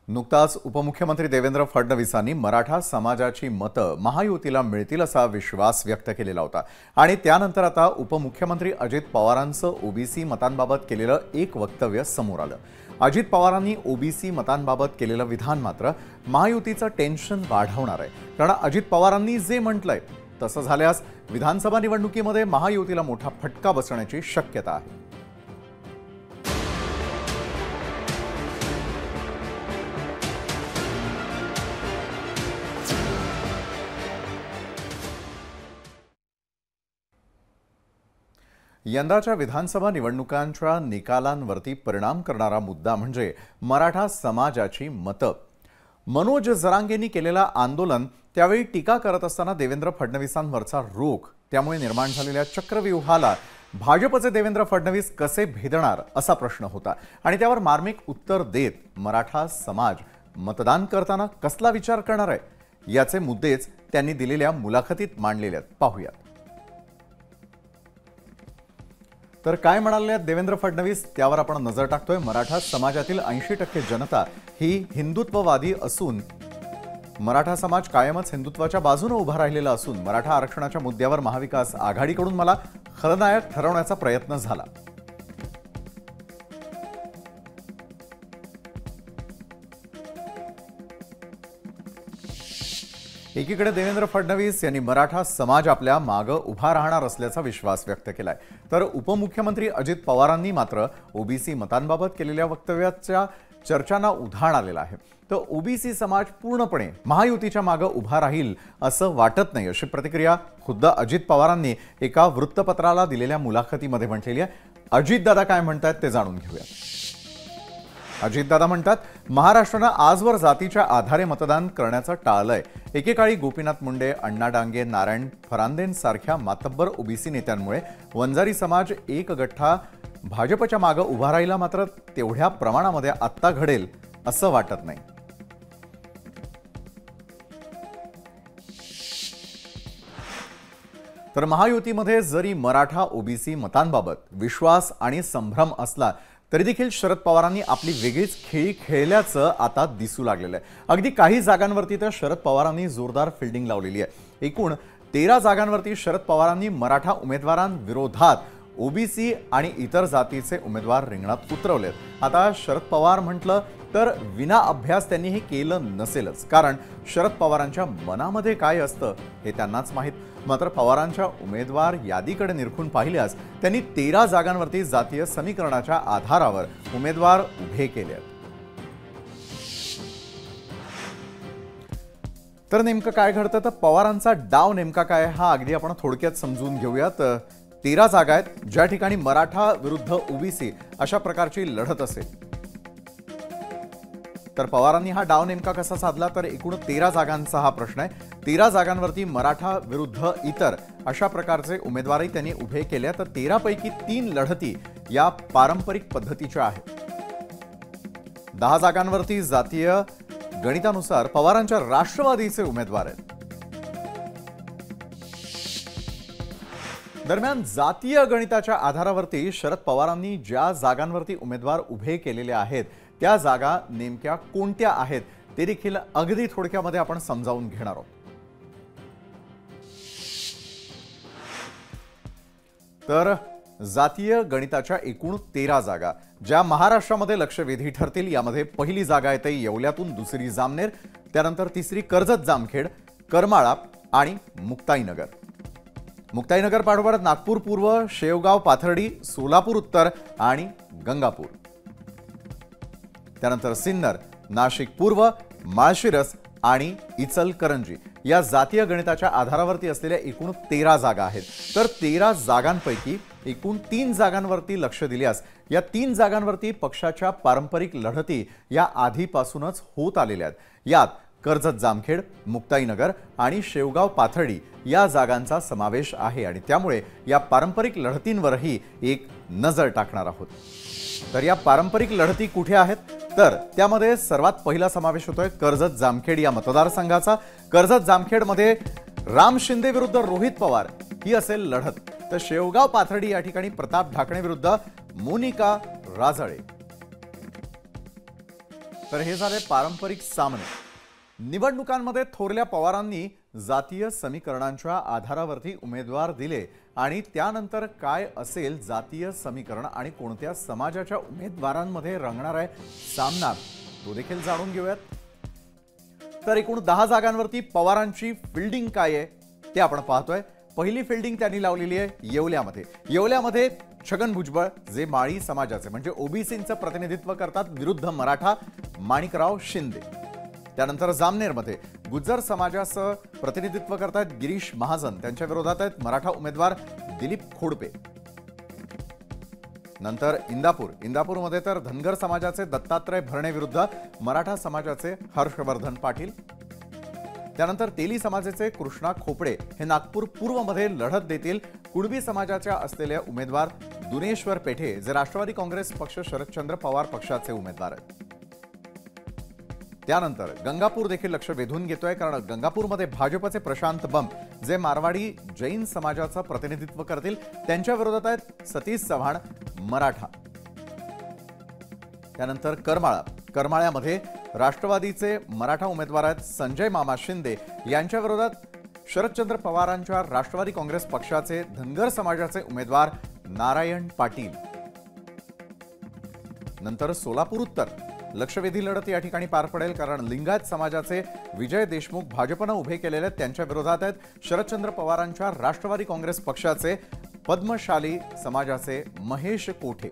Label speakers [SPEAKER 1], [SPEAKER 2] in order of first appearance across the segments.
[SPEAKER 1] नुकताच उपमुख्यमंत्री देवेंद्र फडणवीसांनी मराठा समाजाची मतं महायुतीला मिळतील असा विश्वास व्यक्त केलेला होता आणि त्यानंतर आता उपमुख्यमंत्री अजित पवारांचं ओबीसी मतांबाबत केलेलं एक वक्तव्य समोर आलं। अजित पवारांनी ओबीसी मतांबाबत केलेलं विधान मात्र महायुतीचं टेन्शन वाढवणार आहे, कारण अजित पवारांनी जे म्हटलंय तसं झाल्यास विधानसभा निवडणुकीमध्ये महायुतीला मोठा फटका बसण्याची शक्यता आहे। यंदाच्या विधानसभा निवडणुकांच्या निकालांवरती परिणाम करणारा मुद्दा म्हणजे मराठा समाजाची मतं। मनोज जरांगेंनी केलेलं आंदोलन त्यावेळी टीका करत असताना देवेंद्र फडणवीसांवरचा रोख, त्यामुळे निर्माण झालेल्या चक्रव्यूहाला भाजपचे देवेंद्र फडणवीस कसे भेदणार असा प्रश्न होता आणि त्यावर मार्मिक उत्तर देत मराठा समाज मतदान करताना कसला विचार करणार आहे याचे मुद्देच त्यांनी दिलेल्या मुलाखतीत मांडलेले आहेत। पाहूयात तर काय म्हणाले देवेंद्र फडणवीस, त्यावर आपण नजर टाकतोय। मराठा समाजातील 80% जनता ही हिंदुत्ववादी असून मराठा समाज कायमच हिंदुत्वाच्या बाजूने उभा राहिलेला असून मराठा आरक्षणाच्या मुद्द्यावर महाविकास आघाडीकडून मला खलनायक ठरवण्याचा प्रयत्न झाला। एकीकडे देवेंद्र फडणवीस यांनी मराठा समाज आपल्या मागे उभा राहणार असल्याचा विश्वास व्यक्त केलाय, तर उपमुख्यमंत्री अजित पवारांनी मात्र ओबीसी मतांबाबत केलेल्या वक्तव्याच्या चर्चांना उधाण आलेलं आहे। तर ओबीसी समाज पूर्णपणे महायुतीच्या मागे उभा राहील असं वाटत नाही, अशी प्रतिक्रिया खुद्द अजित पवारांनी एका वृत्तपत्राला दिलेल्या मुलाखतीमध्ये म्हटलेली आहे। अजितदादा काय म्हणतात ते जाणून घेऊया। अजितदादा म्हणतात, महाराष्ट्रानं आजवर जातीच्या आधारे मतदान करण्याचं टाळलंय। एकेकाळी गोपीनाथ मुंडे, अण्णा डांगे, नारायण फरांदेंसारख्या मातब्बर ओबीसी नेत्यांमुळे वंजारी समाज एक गठ्ठा भाजपच्या मागे उभा राहिला, मात्र तेवढ्या प्रमाणामध्ये आत्ता घडेल असं वाटत नाही। तर महायुतीमध्ये जरी मराठा ओबीसी मतांबाबत विश्वास आणि संभ्रम असला तरी देखील शरद पवारांनी आपली वेगळीच खेळी खेळल्याचं आता दिसू लागलेलं आहे। अगदी काही जागांवरती तर शरद पवारांनी जोरदार फिल्डिंग लावलेली आहे। एकूण 13 जागांवरती शरद पवारांनी मराठा उमेदवारांविरोधात ओबीसी आणि इतर जातीचे उमेदवार रिंगणात उतरवलेत। आता शरद पवार म्हटलं तर विना अभ्यास त्यांनी हे केलं नसेलच, कारण शरद पवारांच्या मनामध्ये काय असतं हे त्यांनाच माहीत। मात्र पवारांच्या उमेदवार यादीकडे निरखून पाहिल्यास त्यांनी 13 जागांवरती जातीय समीकरणाच्या आधारावर उमेदवार उभे केले आहेत। तर नेमकं काय घडतं, तर पवारांचा डाव नेमका काय हा अगदी आपण थोडक्यात समजून घेऊयात। 13 जागा आहेत ज्या ठिकाणी मराठा विरुद्ध ओबीसी अशा प्रकारची लढत असेल, तर पवारांनी हा डाव नेमका कसा साधला, तर एकूण 13 जागांचा हा प्रश्न आहे। 13 जागांवरती मराठा विरुद्ध इतर अशा प्रकारचे उमेदवारही त्यांनी उभे केले, तर 13 पैकी 3 लढती या पारंपरिक पद्धतीच्या आहेत। 10 जागांवरती जातीय गणितानुसार पवारांच्या राष्ट्रवादीचे उमेदवार आहेत। दरम्यान जातीय गणिताच्या आधारावरती शरद पवारांनी ज्या जागांवरती उमेदवार उभे केलेले आहेत त्या जागा नेमक्या कोणत्या आहेत ते देखील अगदी थोडक्यामध्ये आपण समजावून घेणार आहोत। तर जातीय गणिताच्या एकूण 13 जागा ज्या महाराष्ट्रामध्ये लक्षवेधी ठरतील, यामध्ये पहिली जागा येते येवल्यातून, दुसरी जामनेर, त्यानंतर तिसरी कर्जत जामखेड, करमाळा आणि मुक्ताईनगर। मुक्ताईनगर पाठोपाठ नागपूर पूर्व, शेवगाव पाथर्डी, सोलापूर उत्तर आणि गंगापूर, त्यानंतर सिन्नर, नाशिक पूर्व, माळशिरस आणि इचलकरंजी या जातीय गणिताच्या आधारावरती असलेल्या एकूण 13 जागा आहेत। तर 13 जागांपैकी एकूण 3 जागांवरती लक्ष दिल्यास या 3 जागांवरती पक्षाच्या पारंपरिक लढती या आधीपासूनच होत आलेल्या आहेत। यात कर्जत जामखेड, मुक्ताईनगर आणि शेवगाव पाथर्डी या जागांचा समावेश आहे आणि त्यामुळे या पारंपरिक लढतींवरही एक नजर टाकणार आहोत। तर या पारंपरिक लढती कुठे आहेत, तर त्यामध्ये सर्वात पहिला समावेश होतोय कर्जत जामखेड या मतदारसंघाचा। कर्जत जामखेडमध्ये राम शिंदे विरुद्ध रोहित पवार ही असेल लढत, तर शेवगाव पाथर्डी या ठिकाणी प्रताप ढाकणे विरुद्ध मोनिका राजळे। तर हे झाले पारंपरिक सामने। निवडणुकांमध्ये थोरल्या पवारांनी जातीय समीकरणांच्या आधारावरती उमेदवार दिले आणि त्यानंतर काय असेल जातीय समीकरण आणि कोणत्या समाजाच्या उमेदवारांमध्ये रंगणार आहे सामना तो देखील जाणून घेऊयात। तर एकूण 10 जागांवरती पवारांची फिल्डिंग काय आहे ते आपण पाहतोय। पहिली फिल्डिंग त्यांनी लावलेली आहे येवल्यामध्ये छगन भुजबळ जे माळी समाजाचे म्हणजे ओबीसींचं प्रतिनिधित्व करतात विरुद्ध मराठा माणिकराव शिंदे। त्यानंतर जामनेरमध्ये गुज्जर समाजाचं प्रतिनिधित्व करतात गिरीश महाजन, त्यांच्या विरोधात आहेत मराठा उमेदवार दिलीप खोडपे। नंतर इंदापूरमध्ये तर धनगर समाजाचे दत्तात्रय भरणे विरुद्ध मराठा समाजाचे हर्षवर्धन पाटील। त्यानंतर तेली समाजाचे कृष्णा खोपडे हे नागपूर पूर्वमध्ये लढत देतील कुणबी समाजाच्या असलेल्या उमेदवार दुनेश्वर पेठे जे राष्ट्रवादी काँग्रेस पक्ष शरदचंद्र पवार पक्षाचे उमेदवार आहेत। त्यानंतर गंगापूर देखील लक्ष वेधून घेतोय कारण गंगापूरमध्ये भाजपचे प्रशांत बंब जे मारवाडी जैन समाजाचं प्रतिनिधित्व करतील त्यांच्या विरोधात आहेत सतीश चव्हाण मराठा। त्यानंतर करमाळ्यामध्ये राष्ट्रवादीचे मराठा उमेदवार आहेत संजय मामा शिंदे यांच्या विरोधात शरदचंद्र पवारांच्या राष्ट्रवादी काँग्रेस पक्षाचे धनगर समाजाचे उमेदवार नारायण पाटील। नंतर सोलापूर उत्तर लक्षवेधी लढत या ठिकाणी पार पडेल कारण लिंगायत समाजाचे विजय देशमुख भाजपने उभे केलेले त्यांच्या विरोधात आहेत शरदचंद्र पवारांच्या राष्ट्रवादी काँग्रेस पक्षाचे पद्मशाली समाजाचे महेश कोठे।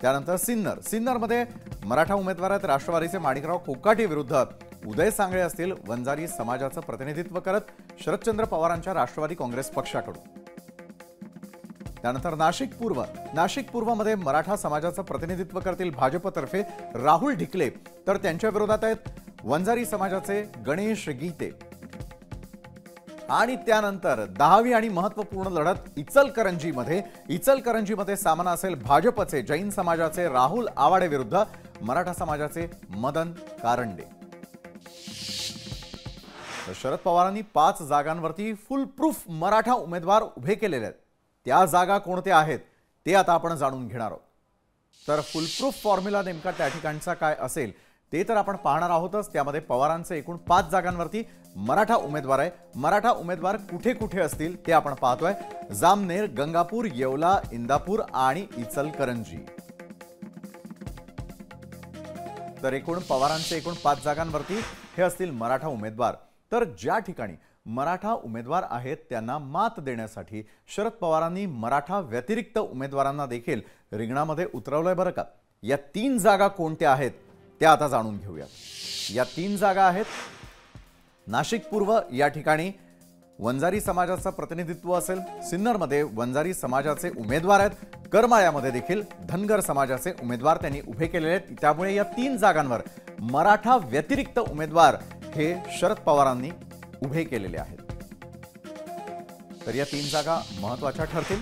[SPEAKER 1] त्यानंतर सिन्नरमध्ये मराठा उमेदवार आहेत राष्ट्रवादीचे माणिकराव कोकाटे विरुद्ध उदय सांगळे असतील वंजारी समाजाचं प्रतिनिधित्व करत शरदचंद्र पवारांच्या राष्ट्रवादी काँग्रेस पक्षाकडून। त्यानंतर नाशिक पूर्वमध्ये मराठा समाजाचं प्रतिनिधित्व करतील भाजपतर्फे राहुल ढिकले तर त्यांच्या विरोधात आहेत वंजारी समाजाचे गणेश गीते। आणि त्यानंतर 10वी आणि महत्त्वपूर्ण लढत इचलकरंजीमध्ये सामना असेल भाजपचे जैन समाजाचे राहुल आवाडे विरुद्ध मराठा समाजाचे मदन कारंडे। शरद पवारांनी 5 जागांवरती फुल प्रूफ मराठा उमेदवार उभे केलेले आहेत। त्या जागा कोणत्या आहेत ते आता आपण जाणून घेणार आहोत। तर फुल प्रूफ फॉर्म्युला नेमका त्या ठिकाणचा काय असेल ते तर आपण पाहणार आहोतच। त्यामध्ये पवारांचे एकूण 5 जागांवरती मराठा उमेदवार आहे। मराठा उमेदवार कुठे कुठे असतील ते आपण पाहतोय जामनेर गंगापूर येवला इंदापूर आणि इचलकरंजी। तर एकूण पवारांचे एकूण 5 जागांवरती हे असतील मराठा उमेदवार। तर ज्या ठिकाणी मराठा उमेदवार आहेत त्यांना मात देण्यासाठी शरद पवारांनी मराठा व्यतिरिक्त उमेदवारांना देखील रिंगणामध्ये उतरवलंय बरं का। या 3 जागा कोणत्या आहेत त्या आता जाणून घेऊया। या 3 जागा आहेत नाशिक पूर्व या ठिकाणी वंजारी समाजाचं प्रतिनिधित्व असेल सिन्नरमध्ये वंजारी समाजाचे उमेदवार आहेत करमाळ्यामध्ये देखील धनगर समाजाचे उमेदवार त्यांनी उभे केलेले आहेत। त्यामुळे या 3 जागांवर मराठा व्यतिरिक्त उमेदवार हे शरद पवारांनी उभे केलेले आहेत। तर या 3 जागा महत्त्वाच्या ठरतील।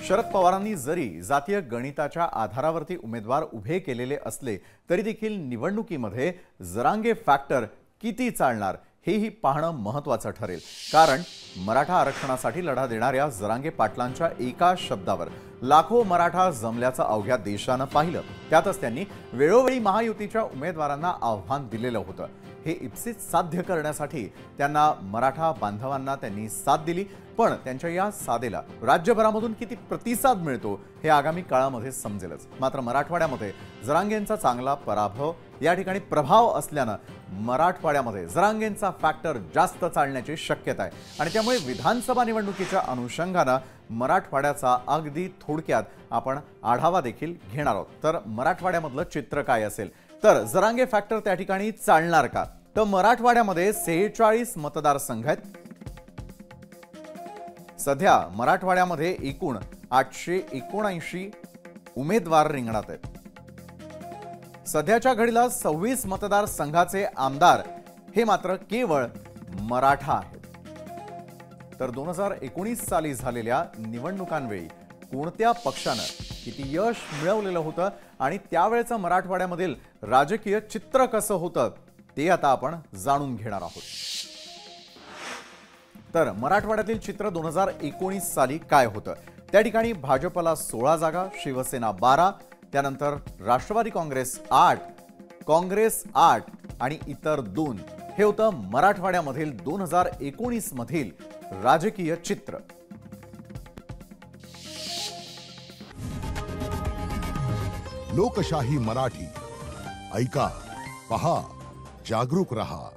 [SPEAKER 1] शरद पवारांनी जरी जातीय गणिताच्या आधारावरती उमेदवार उभे केलेले असले तरी देखील निवडणुकीमध्ये जरांगे फॅक्टर किती चालणार हेही पाहणं महत्त्वाचं ठरेल कारण मराठा आरक्षणासाठी लढा देणाऱ्या जरांगे पाटलांच्या एका शब्दावर लाखो मराठा जमल्याचं अवघ्या देशानं पाहिलं। त्यातच त्यांनी वेळोवेळी महायुतीच्या उमेदवारांना आव्हान दिलेलं होतं। हे इप्सित साध्य करण्यासाठी त्यांना मराठा बांधवांना त्यांनी साथ दिली पण त्यांच्या या साथेला राज्यभरामधून किती प्रतिसाद मिळतो हे आगामी काळामध्ये समजेलच। मात्र मराठवाड्यामध्ये जरांगेंचा चांगला या ठिकाणी प्रभाव असल्यानं मराठवाड्यामध्ये जरांगेंचा फॅक्टर जास्त चालण्याची शक्यता आहे आणि त्यामुळे विधानसभा निवडणुकीच्या अनुषंगाने मराठवाड्याचा अगदी थोडक्यात आपण आढावा देखील घेणार आहोत। तर मराठवाड्यामधलं चित्र काय असेल तर जरांगे फॅक्टर त्या ठिकाणी चालणार का तर मराठवाड्यामध्ये 46 मतदारसंघ आहेत। सध्या मराठवाड्यामध्ये एकूण 879 उमेदवार रिंगणात आहेत। सध्याच्या घडीला 26 मतदारसंघाचे आमदार हे मात्र केवळ मराठा आहेत। तर 2019 साली झालेल्या निवडणुकांवेळी कोणत्या पक्षानं किती यश मिळवलेलं होतं आणि त्यावेळेचं मराठवाड्यामधील राजकीय चित्र कसं होतं ते आता आपण जाणून घेणार आहोत। तर मराठवाड्यातील चित्र 2019 साली काय होतं त्या ठिकाणी भाजपला 16 जागा शिवसेना 12 त्यानंतर राष्ट्रवादी काँग्रेस 8, काँग्रेस 8 आणि इतर 2. हे होतं मराठवाड्यामधील 2019 मधील राजकीय चित्र.
[SPEAKER 2] लोकशाही मराठी ऐका, पहा, जागरूक रहा.